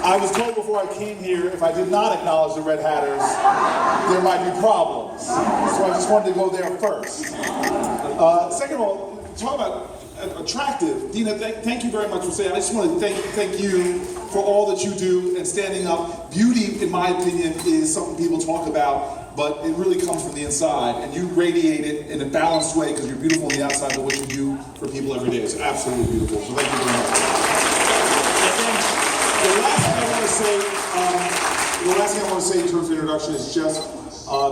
I was told before I came here, if I did not acknowledge the Red Hatters, there might be problems. So I just wanted to go there first. Second of all, talk about attractive. Dina, thank you very much for saying. I just want to thank you for all that you do and standing up. Beauty, in my opinion, is something people talk about, but it really comes from the inside, and you radiate it in a balanced way because you're beautiful on the outside, but what you do for people every day is absolutely beautiful. So thank you very much. And then the last thing I want to say in terms of introduction is just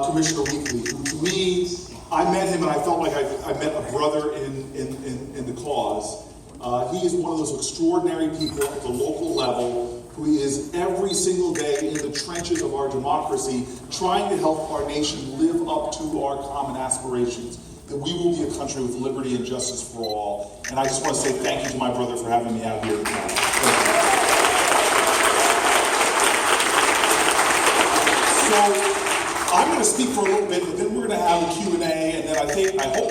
Commissioner Weekly, who to me, I met him and I felt like I met a brother in the cause. He is one of those extraordinary people at the local level who is every single day in the trenches of our democracy trying to help our nation live up to our common aspirations, that we will be a country with liberty and justice for all. And I just want to say thank you to my brother for having me out here tonight. So I'm going to speak for a little bit, but then we're going to have a Q&A, and then I hope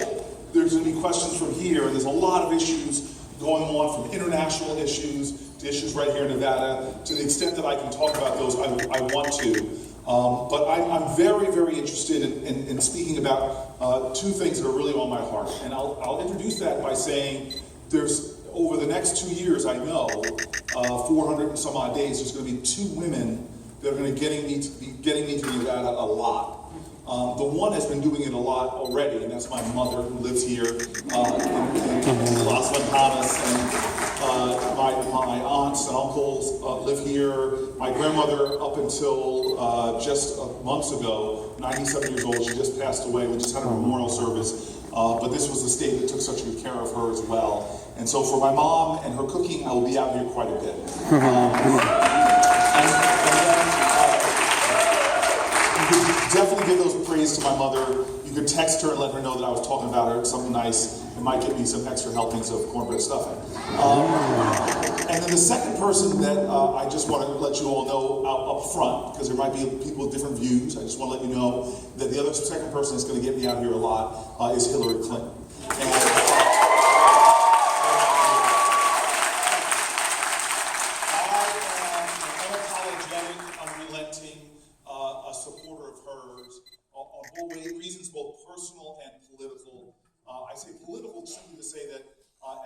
there's going to be questions from here. And there's a lot of issues going on, from international issues to issues right here in Nevada. To the extent that I can talk about those, I want to. But I'm very, very interested in speaking about two things that are really on my heart. And I'll introduce that by saying there's, over the next 2 years, I know, 400 and some odd days, there's going to be 2 women that are going to be getting me to Nevada a lot. The one has been doing it a lot already, and that's my mother, who lives here in Las Ventanas, and my aunts and uncles live here. My grandmother, up until just months ago, 97 years old, she just passed away. We just had a memorial service, but this was the state that took such good care of her as well. And so for my mom and her cooking, I will be out here quite a bit. Definitely give those praise to my mother. You could text her and let her know that I was talking about her, something nice. It might get me some extra helpings of cornbread stuffing. And then the second person that I just want to let you all know up front, because there might be people with different views, I just want to let you know that the second person that's going to get me out here a lot is Hillary Clinton. Supporter of hers on both reasons, both personal and political. I say political simply to say that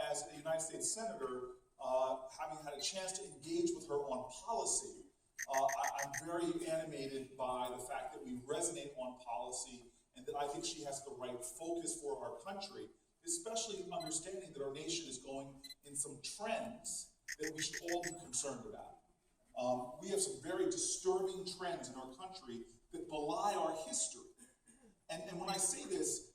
as a United States Senator, having had a chance to engage with her on policy, I'm very animated by the fact that we resonate on policy and that I think she has the right focus for our country, especially understanding that our nation is going in some trends that we should all be concerned about. We have some very disturbing trends in our country that belie our history. And when I say this,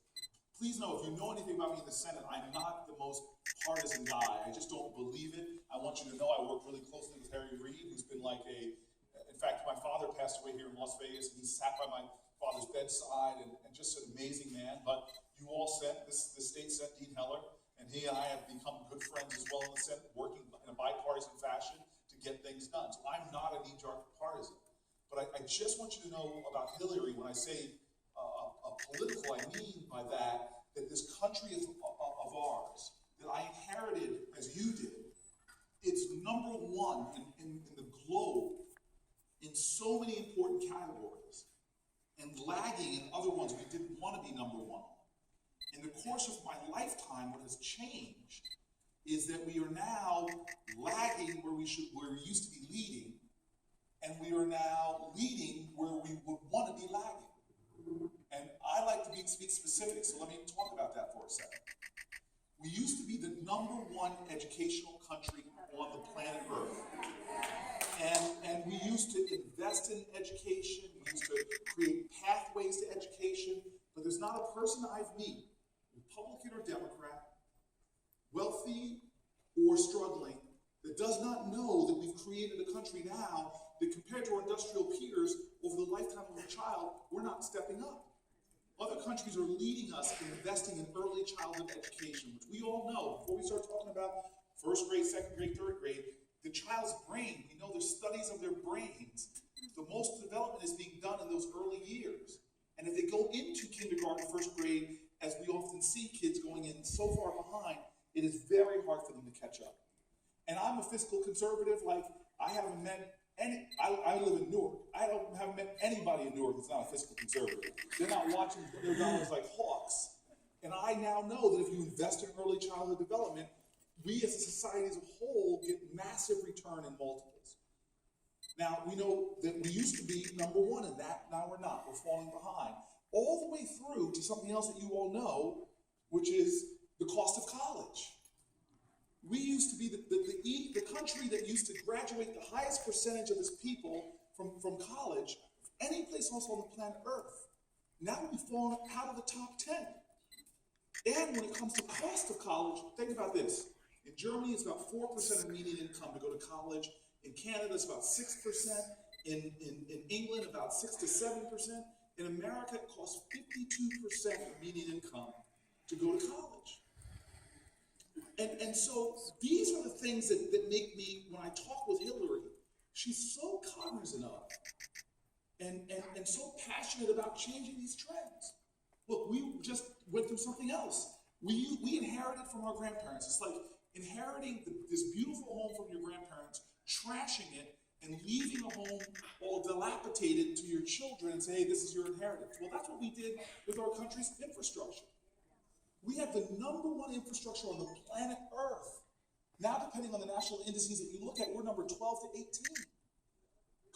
please know, if you know anything about me in the Senate, I'm not the most partisan guy. I just don't believe it. I want you to know I work really closely with Harry Reid, who's been like in fact, my father passed away here in Las Vegas, and he sat by my father's bedside, and just an amazing man. But you all the state sent Dean Heller, and he and I have become good friends as well in the Senate, working in a bipartisan fashion to get things done. So I'm not a knee-jerk partisan. But I just want you to know about Hillary. When I say political, I mean by that this country of ours, that I inherited as you did, it's number one in the globe in so many important categories, and lagging in other ones we didn't want to be number one on. In the course of my lifetime, what has changed is that we are now lagging where we used to be leading, and we are now leading where we would want to be lagging. And I like to speak specific, so let me talk about that for a second. We used to be the number one educational country on the planet Earth. And we used to invest in education, we used to create pathways to education, but there's not a person I've met, Republican or Democrat, wealthy or struggling, that does not know that we've created a country now that, compared to our industrial peers, over the lifetime of a child, we're not stepping up. Other countries are leading us in investing in early childhood education, which we all know, before we start talking about first grade, second grade, third grade, the child's brain, we know there's studies of their brains. The most development is being done in those early years. And if they go into kindergarten, first grade, as we often see kids going in so far behind, it is very hard for them to catch up. And I'm a fiscal conservative. Like, I haven't met I live in Newark. Haven't met anybody in Newark that's not a fiscal conservative. They're not watching their dollars like hawks. And I now know that if you invest in early childhood development, we as a society as a whole get massive return in multiples. Now, we know that we used to be number one in that, now we're not. We're falling behind. All the way through to something else that you all know, which is the cost of college. We used to be the country that used to graduate the highest percentage of its people from college, any place else on the planet Earth. Now we've fallen out of the top 10. And when it comes to cost of college, think about this. In Germany, it's about 4% of median income to go to college. In Canada, it's about 6%. In England, about 6 to 7%. In America, it costs 52% of median income to go to college. And so these are the things that make me, when I talk with Hillary, she's so cognizant of and so passionate about changing these trends. Look, we just went through something else. We inherited from our grandparents. It's like inheriting this beautiful home from your grandparents, trashing it, and leaving a home all dilapidated to your children and say, hey, this is your inheritance. Well, that's what we did with our country's infrastructure. We have the number one infrastructure on the planet Earth. Now, depending on the national indices that you look at, we're number 12 to 18.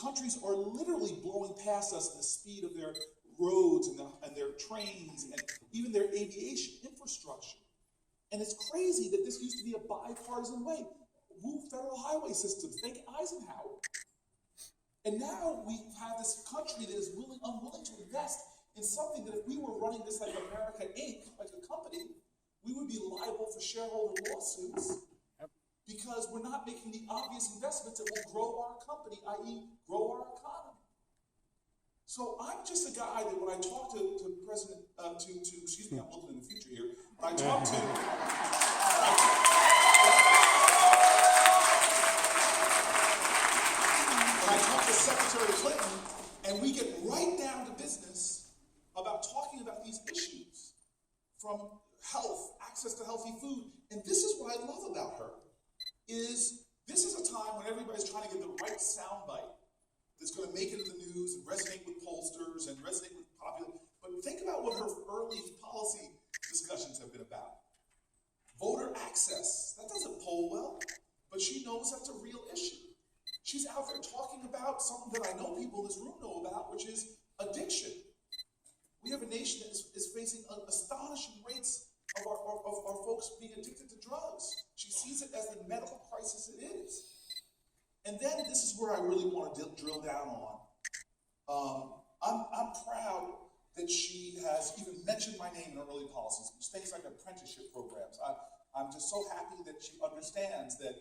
Countries are literally blowing past us in the speed of their roads and their trains and even their aviation infrastructure. And it's crazy that this used to be a bipartisan way. Move federal highway systems, thank Eisenhower. And now we have this country that is unwilling to invest in something that if we were running this like America Inc., like a company, we would be liable for shareholder lawsuits because we're not making the obvious investments that will grow our company, i.e. grow our economy. So I'm just a guy that when I talk to President, excuse me, I'm looking in the future here, when I talk to Secretary Clinton, and we get right down to business about talking about these issues, from health, access to healthy food. And this is what I love about her, is this is a time when everybody's trying to get the right soundbite that's going to make it in the news and resonate with pollsters and resonate with popular. But think about what her early policy discussions have been about. Voter access, that doesn't poll well, but she knows that's a real issue. She's out there talking about something that I know people in this room know about, which is addiction. We have a nation that is facing astonishing rates of our folks being addicted to drugs. She sees it as the medical crisis it is. And then this is where I really want to drill down on. I'm proud that she has even mentioned my name in her early policies, things like apprenticeship programs. I'm just so happy that she understands that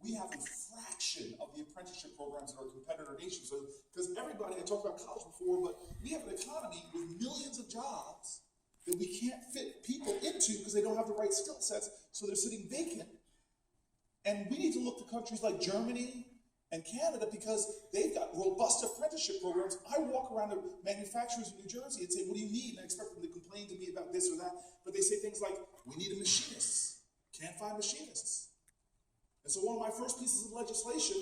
we have a fraction of the apprenticeship programs in our competitor nations. So, because everybody, I talked about college before, but we have an economy with millions of jobs that we can't fit people into because they don't have the right skill sets, so they're sitting vacant. And we need to look to countries like Germany and Canada because they've got robust apprenticeship programs. I walk around to manufacturers in New Jersey and say, what do you need? And I expect them to complain to me about this or that, but they say things like, we need a machinist. Can't find machinists. And so one of my first pieces of legislation,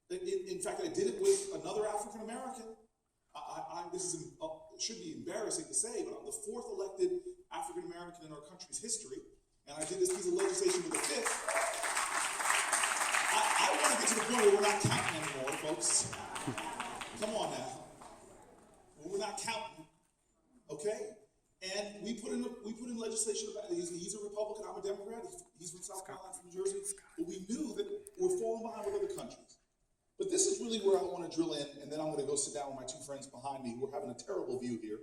in fact, I did it with another African American. This should be embarrassing to say, but I'm the fourth elected African American in our country's history, and I did this piece of legislation with the fifth. I want to get to the point where we're not counting anymore, folks. Come on now. We're not counting, okay? And we put in legislation about it. He's a Republican, I'm a Democrat. He's from South Carolina, from New Jersey. But we knew that we're falling behind with other countries. But this is really where I want to drill in, and then I'm going to go sit down with my two friends behind me who are having a terrible view here.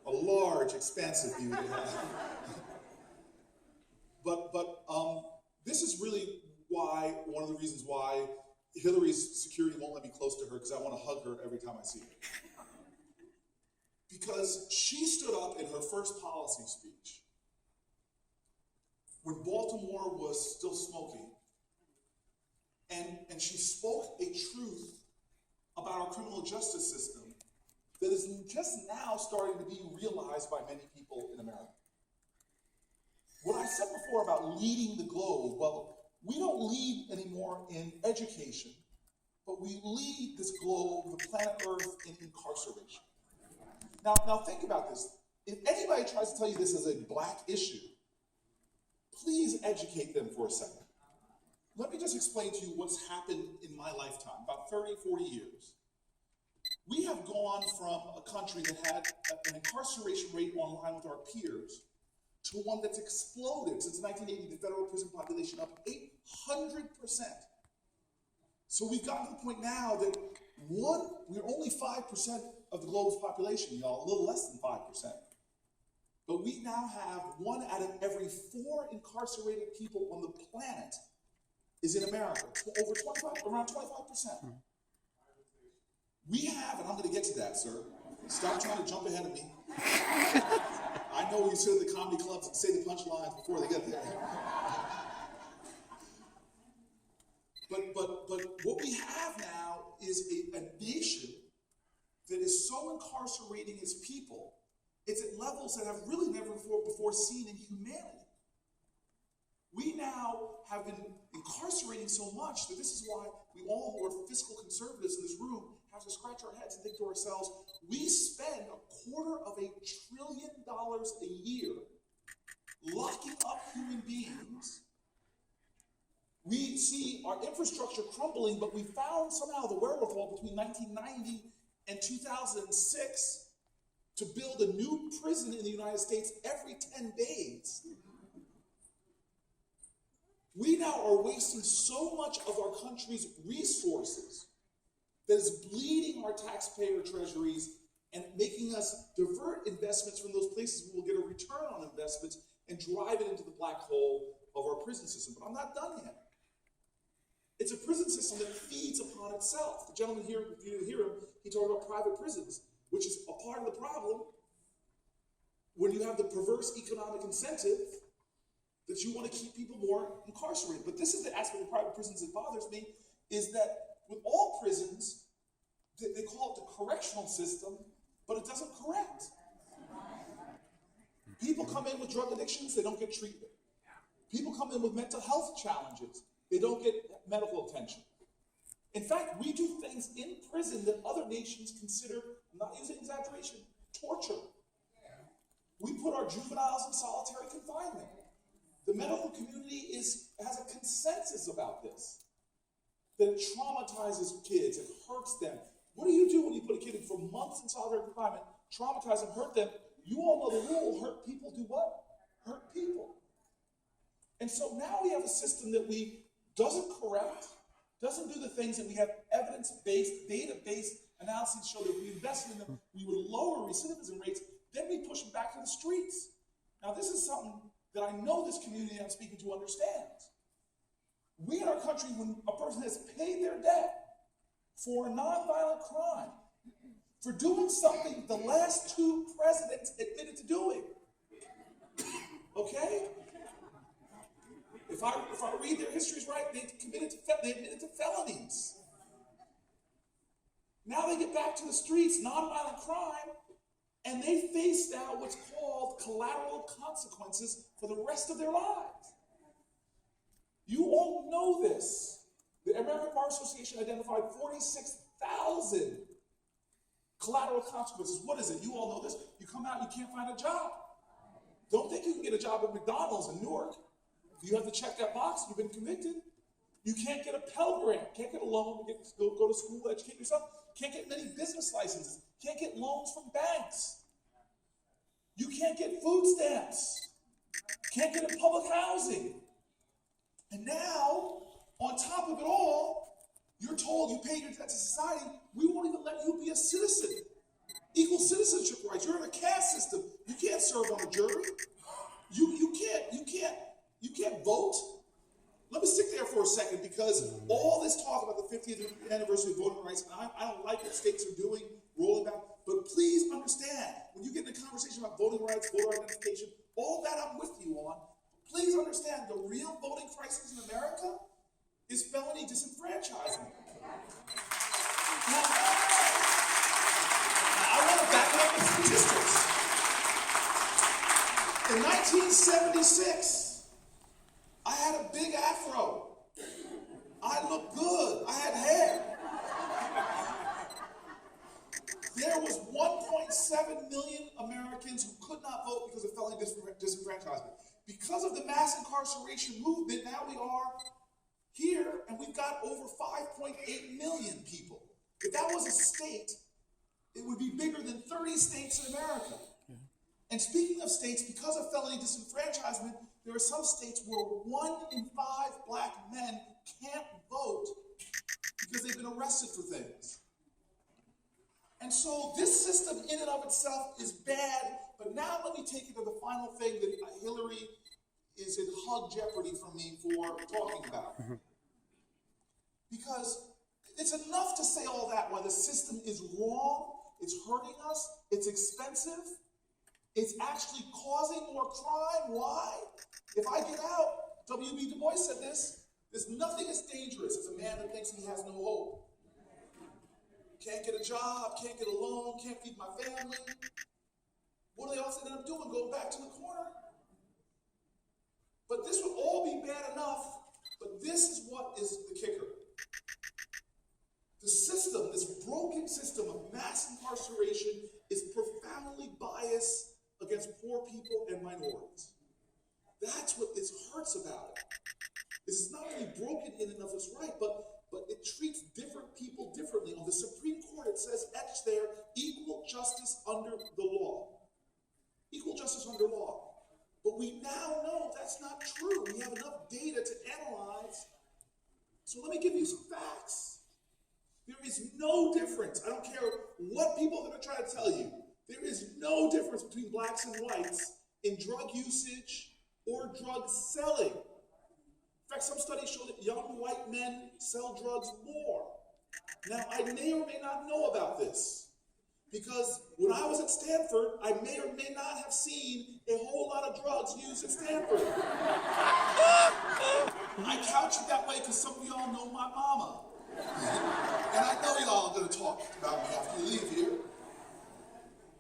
A large, expansive view they have. But this is really why, one of the reasons why Hillary's security won't let me close to her, because I want to hug her every time I see her. Because she stood up in her first policy speech when Baltimore was still smoking, and she spoke a truth about our criminal justice system that is just now starting to be realized by many people in America. What I said before about leading the globe, well, We don't lead anymore in education, but we lead this globe, the planet Earth, in incarceration. Now think about this. If anybody tries to tell you this is a black issue, please educate them for a second. Let me just explain to you what's happened in my lifetime, about 30, 40 years. We have gone from a country that had an incarceration rate on line with our peers to one that's exploded since 1980, the federal prison population up 800%. So we've gotten to the point now that we're only 5% of the globe's population, y'all, a little less than 5%. But we now have 1 out of every 4 incarcerated people on the planet is in America, around 25%. We have, and I'm going to get to that, sir. Stop trying to jump ahead of me. I know you sit in the comedy clubs and say the punchlines before they get there. But what we have now is a nation that is so incarcerating its people, it's at levels that have really never before seen in humanity. We now have been incarcerating so much that this is why we all who are fiscal conservatives in this room have to scratch our heads and think to ourselves, we spend $250 billion a year locking up human beings. We see our infrastructure crumbling, but we found somehow the wherewithal between 1990 and 2006 to build a new prison in the United States every 10 days. We now are wasting so much of our country's resources that is bleeding our taxpayer treasuries and making us divert investments from those places where we'll get a return on investments and drive it into the black hole of our prison system. But I'm not done yet. It's a prison system that feeds upon itself. The gentleman here, if you didn't hear him, he talked about private prisons, which is a part of the problem when you have the perverse economic incentive that you want to keep people more incarcerated. But this is the aspect of private prisons that bothers me, is that with all prisons, they call it the correctional system, but it doesn't correct. People come in with drug addictions, they don't get treatment. People come in with mental health challenges, they don't get medical attention. In fact, we do things in prison that other nations consider, I'm not using exaggeration, torture. We put our juveniles in solitary confinement. The medical community has a consensus about this, that it traumatizes kids, it hurts them. What do you do when you put a kid in for months in solitary confinement, traumatize them, hurt them? You all know the rule, hurt people do what? Hurt people. And so now we have a system that doesn't correct, doesn't do the things that we have evidence-based, data-based analyses show that if we invested in them, we would lower recidivism rates, then we push them back to the streets. Now this is something that I know this community I'm speaking to understands. We in our country, when a person has paid their debt for a nonviolent crime, for doing something the last 2 presidents admitted to doing, okay? If I read their histories right, they admitted to felonies. Now they get back to the streets, nonviolent crime, and they face now what's called collateral consequences for the rest of their lives. You all know this. The American Bar Association identified 46,000 collateral consequences. What is it? You all know this. You come out, you can't find a job. Don't think you can get a job at McDonald's in Newark. You have to check that box. You've been convicted. You can't get a Pell Grant. Can't get a loan to go to school, educate yourself. Can't get many business licenses. Can't get loans from banks. You can't get food stamps. Can't get in public housing. And now, on top of it all, you're told you pay your debt to society. We won't even let you be a citizen. Equal citizenship rights. You're in a caste system. You can't serve on a jury. You can't vote. Let me stick there for a second, because all this talk about the 50th anniversary of voting rights, and I don't like what states are doing, rolling back, but please understand, when you get in a conversation about voting rights, voter identification, all that I'm with you on, please understand the real voting crisis in America is felony disenfranchisement. Now, I want to back it up with statistics. In 1976, I had a big afro. I looked good. I had hair. There was 1.7 million Americans who could not vote because of felony disenfranchisement. Because of the mass incarceration movement, now we are here, and we've got over 5.8 million people. If that was a state, it would be bigger than 30 states in America. And speaking of states, because of felony disenfranchisement, there are some states where 1 in 5 black men can't vote because they've been arrested for things. And so this system in and of itself is bad, but now let me take you to the final thing that Hillary is in hug jeopardy from me for talking about. Because it's enough to say all that, why the system is wrong, it's hurting us, it's expensive, it's actually causing more crime. Why? If I get out, W.B. Du Bois said this, there's nothing as dangerous as a man that thinks he has no hope. Can't get a job, can't get a loan, can't feed my family. What do they also end up doing? Going back to the corner? But this would all be bad enough, but this is what is the kicker. The system, this broken system of mass incarceration, is profoundly biased against poor people and minorities. That's what this hurts about it. This is not only broken in and of its right, but it treats different people differently. On the Supreme Court, it says etched there, equal justice under the law. Equal justice under law. But we now know that's not true. We have enough data to analyze. So let me give you some facts. There is no difference. I don't care what people are going to try to tell you. There is no difference between blacks and whites in drug usage or drug selling. In fact, some studies show that young white men sell drugs more. Now, I may or may not know about this, because when I was at Stanford, I may or may not have seen a whole lot of drugs used at Stanford. I couch it that way because some of y'all know my mama. And I know y'all are going to talk about me after you leave here.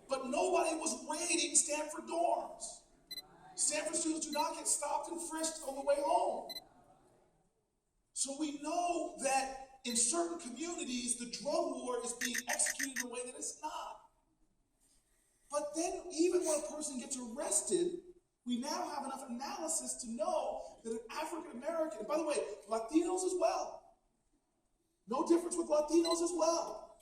But nobody was raiding Stanford dorms. Stanford students do not get stopped and frisked on the way home. So we know that in certain communities, the drug war is being executed in a way that it's not. But then even when a person gets arrested, we now have enough analysis to know that an African American, and by the way, Latinos as well. No difference with Latinos as well.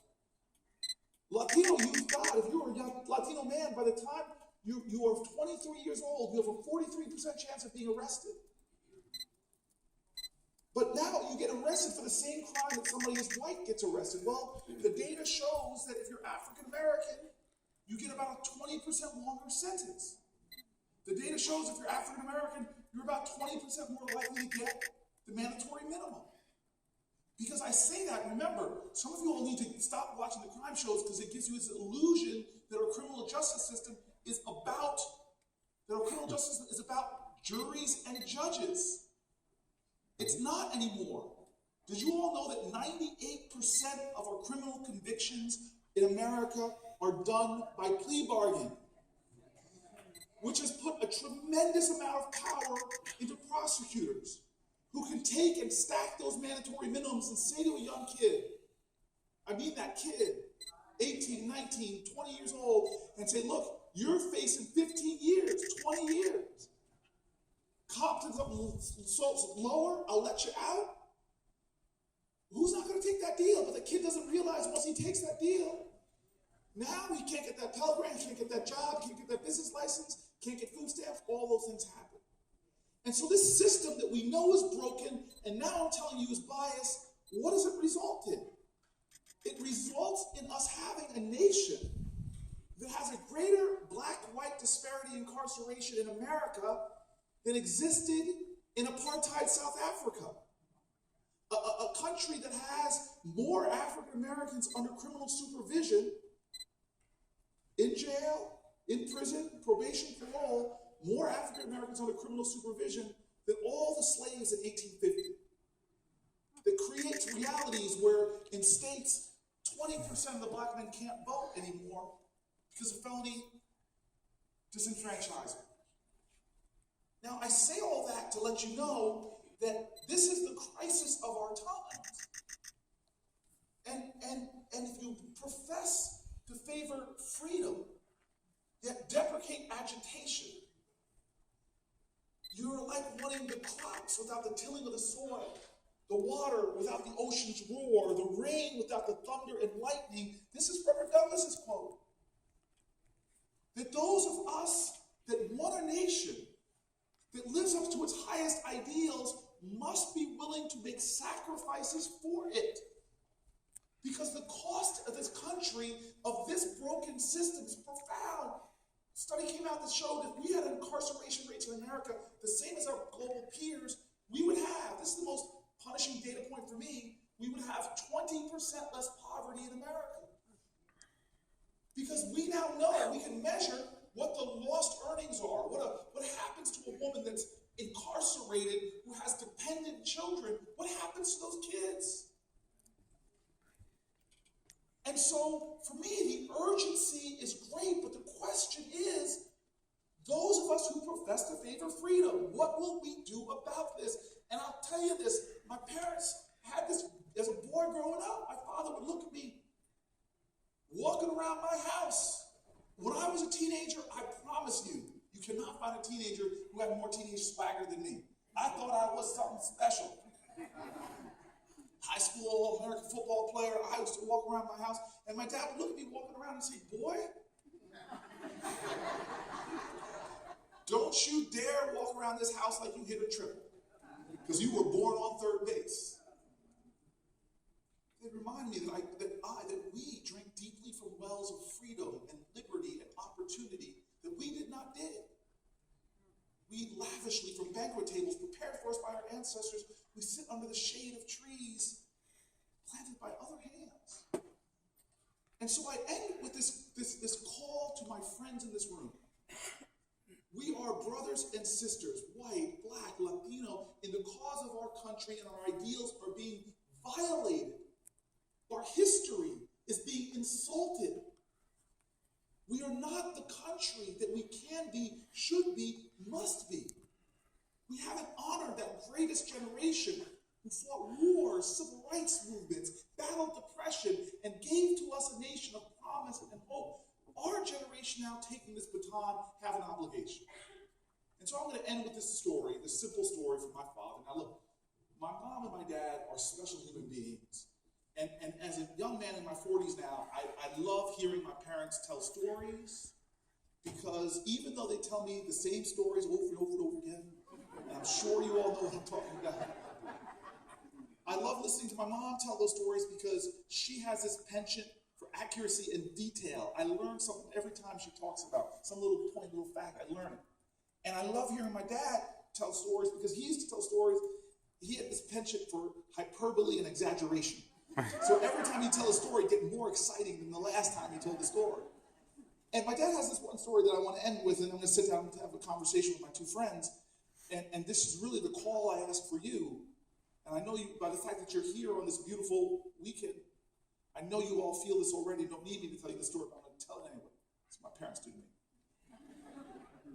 Latino, you've got, if you're a young Latino man, by the time you are 23 years old, you have a 43% chance of being arrested. But now you get arrested for the same crime that somebody who's white gets arrested. Well, the data shows that if you're African American, you get about a 20% longer sentence. The data shows if you're African American, you're about 20% more likely to get the mandatory minimum. Because I say that, remember, some of you all need to stop watching the crime shows because it gives you this illusion that our criminal justice system is about, juries and judges. It's not anymore. Did you all know that 98% of our criminal convictions in America are done by plea bargain? Which has put a tremendous amount of power into prosecutors, who can take and stack those mandatory minimums and say to a young kid, I mean that kid, 18, 19, 20 years old, and say, look, you're facing 15 years, 20 years. Compton's up so lower, I'll let you out. Who's not going to take that deal? But the kid doesn't realize once he takes that deal, now he can't get that Pell Grant, he can't get that job, can't get that business license, can't get food stamps, all those things happen. And so this system that we know is broken, and now I'm telling you is biased, what does it result in? It results in us having a nation that has a greater black-white disparity in incarceration in America than existed in apartheid South Africa. A country that has more African Americans under criminal supervision, in jail, in prison, probation, parole, more African Americans under criminal supervision than all the slaves in 1850. That creates realities where in states, 20% of the black men can't vote anymore because of felony disenfranchisement. Now, I say all that to let you know that this is the crisis of our times. And if you profess to favor freedom, yet deprecate agitation, you're like wanting the crops without the tilling of the soil, the water without the ocean's roar, the rain without the thunder and lightning. This is Frederick Douglass's quote. That those of us that want a nation that lives up to its highest ideals must be willing to make sacrifices for it. Because the cost of this country, of this broken system, is profound. A study came out that showed if we had incarceration rates in America the same as our global peers, we would have, this is the most punishing data point for me, we would have 20% less poverty in America. Because we now know, we can measure what the lost earnings are, what happens to a woman that's incarcerated who has dependent children, what happens to those kids? And so, for me, the urgency is great, but the question is, those of us who profess to favor freedom, what will we do about this? And I'll tell you this, my parents had this, as a boy growing up, my father would look at me walking around my house. When I was a teenager, I promise you, you cannot find a teenager who had more teenage swagger than me. I thought I was something special. High school All-American football player, I used to walk around my house, and my dad would look at me walking around and say, boy, don't you dare walk around this house like you hit a triple, because you were born on third base. They remind me that we drink deeply from wells of freedom and liberty and opportunity that we did not dig. We eat lavishly from banquet tables prepared for us by our ancestors. We sit under the shade of trees planted by other hands. And so I end with this call to my friends in this room. We are brothers and sisters, white, black, Latino, in the cause of our country, and our ideals are being violated. Our history is being insulted. We are not the country that we can be, should be, must be. We haven't honored that greatest generation who fought wars, civil rights movements, battled depression, and gave to us a nation of promise and hope. Our generation now taking this baton have an obligation. And so I'm going to end with this story, this simple story from my father. Now look, my mom and my dad are special human beings. And as a young man in my 40s now, I love hearing my parents tell stories, because even though they tell me the same stories over and over and over again, and I'm sure you all know what I'm talking about, I love listening to my mom tell those stories because she has this penchant for accuracy and detail. I learn something every time she talks about some little point, little fact, I learn it. And I love hearing my dad tell stories because he used to tell stories. He had this penchant for hyperbole and exaggeration. So every time he tells a story, it gets more exciting than the last time he told the story. And my dad has this one story that I want to end with, and I'm going to sit down and have a conversation with my two friends. And this is really the call I ask for you. And I know you, by the fact that you're here on this beautiful weekend, I know you all feel this already. You don't need me to tell you the story, but I'm going to tell it anyway. It's my parents do to me.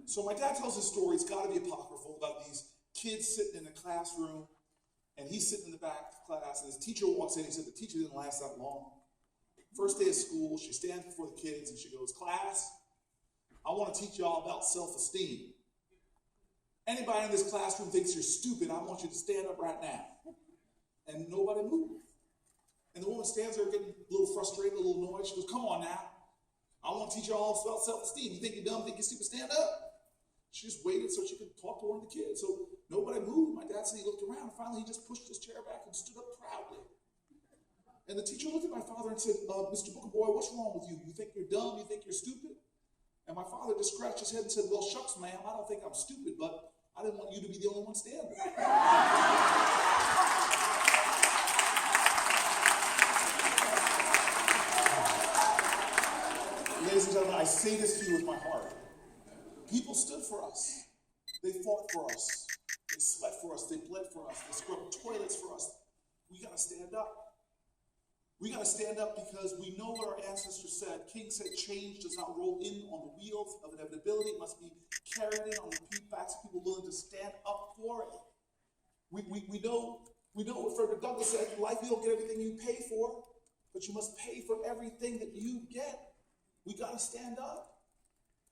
So my dad tells this story. It's got to be apocryphal, about these kids sitting in a classroom. And he's sitting in the back of the class, and his teacher walks in. He said the teacher didn't last that long. First day of school, she stands before the kids, and she goes, class, I want to teach you all about self-esteem. Anybody in this classroom thinks you're stupid, I want you to stand up right now. And nobody moved. And the woman stands there getting a little frustrated, a little annoyed. She goes, come on now. I want to teach you all about self-esteem. You think you're dumb, think you're stupid, stand up. She just waited so she could talk to one of the kids. So nobody moved. My dad said he looked around, and finally he just pushed his chair back and stood up proudly. And the teacher looked at my father and said, Mr. Booker Boy, what's wrong with you? You think you're dumb? You think you're stupid? And my father just scratched his head and said, well, shucks, ma'am, I don't think I'm stupid, but I didn't want you to be the only one standing. Ladies and gentlemen, I say this to you with my heart. People stood for us. They fought for us. They sweat for us. They bled for us. They scrubbed toilets for us. We got to stand up. We got to stand up because we know what our ancestors said. King said change does not roll in on the wheels of inevitability. It must be carried in on the backs of people willing to stand up for it. We know We know what Frederick Douglass said, in life you don't get everything you pay for, but you must pay for everything that you get. We got to stand up.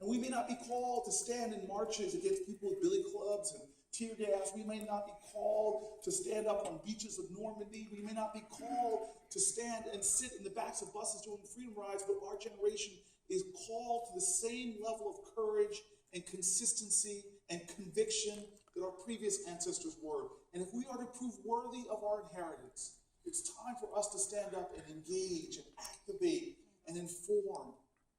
And we may not be called to stand in marches against people with billy clubs and tear gas. We may not be called to stand up on beaches of Normandy. We may not be called to stand and sit in the backs of buses during freedom rides, but our generation is called to the same level of courage and consistency and conviction that our previous ancestors were. And if we are to prove worthy of our inheritance, it's time for us to stand up and engage and activate and inform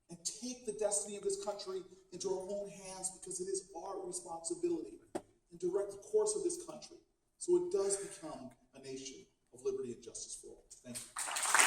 and take the destiny of this country into our own hands, because it is our responsibility, and direct the course of this country so it does become a nation of liberty and justice for all. Thank you.